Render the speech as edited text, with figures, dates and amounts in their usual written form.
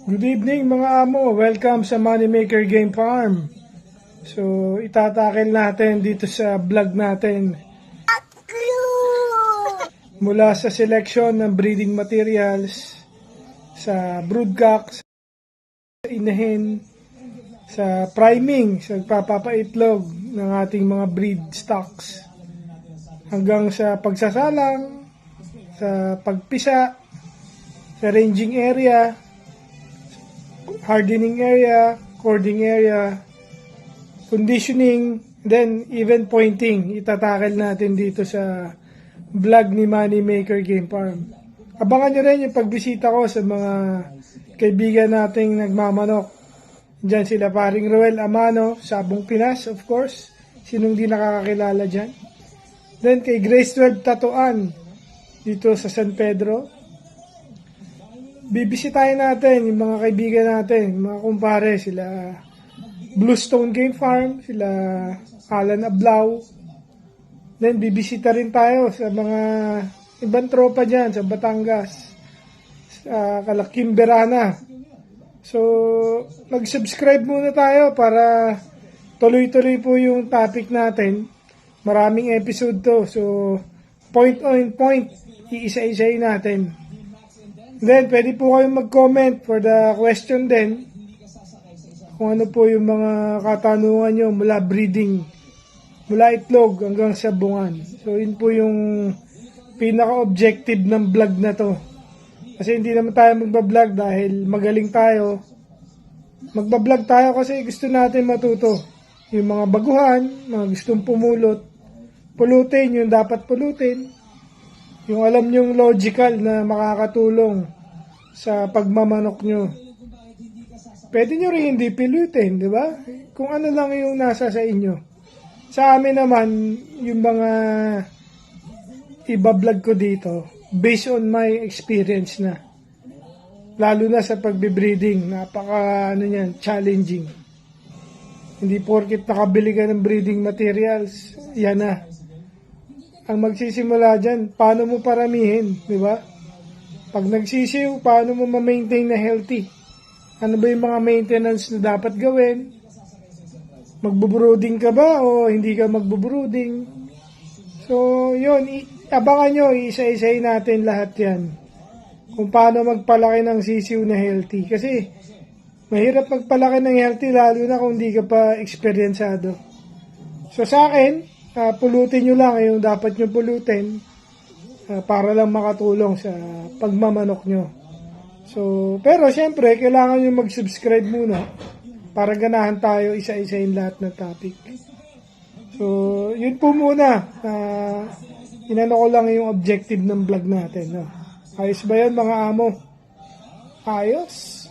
Good evening mga amo, welcome sa Moneymaker Game Farm. So itatakel natin dito sa vlog natin mula sa selection ng breeding materials, sa broodcock, sa inahin, sa priming, sa pagpapaitlog ng ating mga breed stocks, hanggang sa pagsasalang, sa pagpisa, sa ranging area, hardening area, cording area, conditioning, then even pointing. Itatakel natin dito sa vlog ni Moneymaker Game Farm. Abangan nyo rin yung pagbisita ko sa mga kaibigan nating nagmamanok. Diyan sila paring Roel Amano, Sabong Pinas, of course. Sinong di nakakakilala dyan. Then kay Grace 12 Tatuan, dito sa San Pedro. Bibisitahin natin yung mga kaibigan natin, mga kumpare, sila Bluestone Game Farm, sila Alan Ablao. Then bibisita rin tayo sa mga ibang tropa dyan sa Batangas, sa Kimberana. So mag-subscribe muna tayo para tuloy-tuloy po yung topic natin. Maraming episode to, so point on point, iisa-isahin natin. Then, pwede po kayong mag-comment for the question din. Kung ano po yung mga katanungan nyo mula breeding, mula itlog hanggang sa bungan. So, yun po yung pinaka-objective ng vlog na to. Kasi hindi naman tayo magbablog dahil magaling tayo. Magbablog tayo kasi gusto natin matuto. Yung mga baguhan, mga gustong pulutin yung dapat pulutin. Yung alam nyong logical na makakatulong sa pagmamanok nyo. Pwede nyo rin hindi pilutin, di ba? Kung ano lang yung nasa sa inyo. Sa amin naman, yung mga ibablog ko dito, based on my experience na. Lalo na sa pagbe-breeding, challenging. Hindi porket nakabili ka ng breeding materials, yan na. Ang magsisimula dyan, paano mo paramihin, di ba? Pag nagsisiw, paano mo ma-maintain na healthy? Ano ba yung mga maintenance na dapat gawin? Magbo-brooding ka ba o hindi ka magbo-brooding? So, yun, abangan nyo, isa-isahin natin lahat yan. Kung paano magpalaki ng sisiw na healthy. Kasi, mahirap magpalaki ng healthy lalo na kung hindi ka pa eksperyensado. So, sa akin, pulutin nyo lang yung dapat nyo pulutin para lang makatulong sa pagmamanok nyo. So, pero syempre, kailangan nyo mag-subscribe muna para ganahan tayo isa-isahin lahat ng topic. So, yun po muna. Inano ko lang yung objective ng vlog natin. No? Ayos ba yan mga amo? Ayos?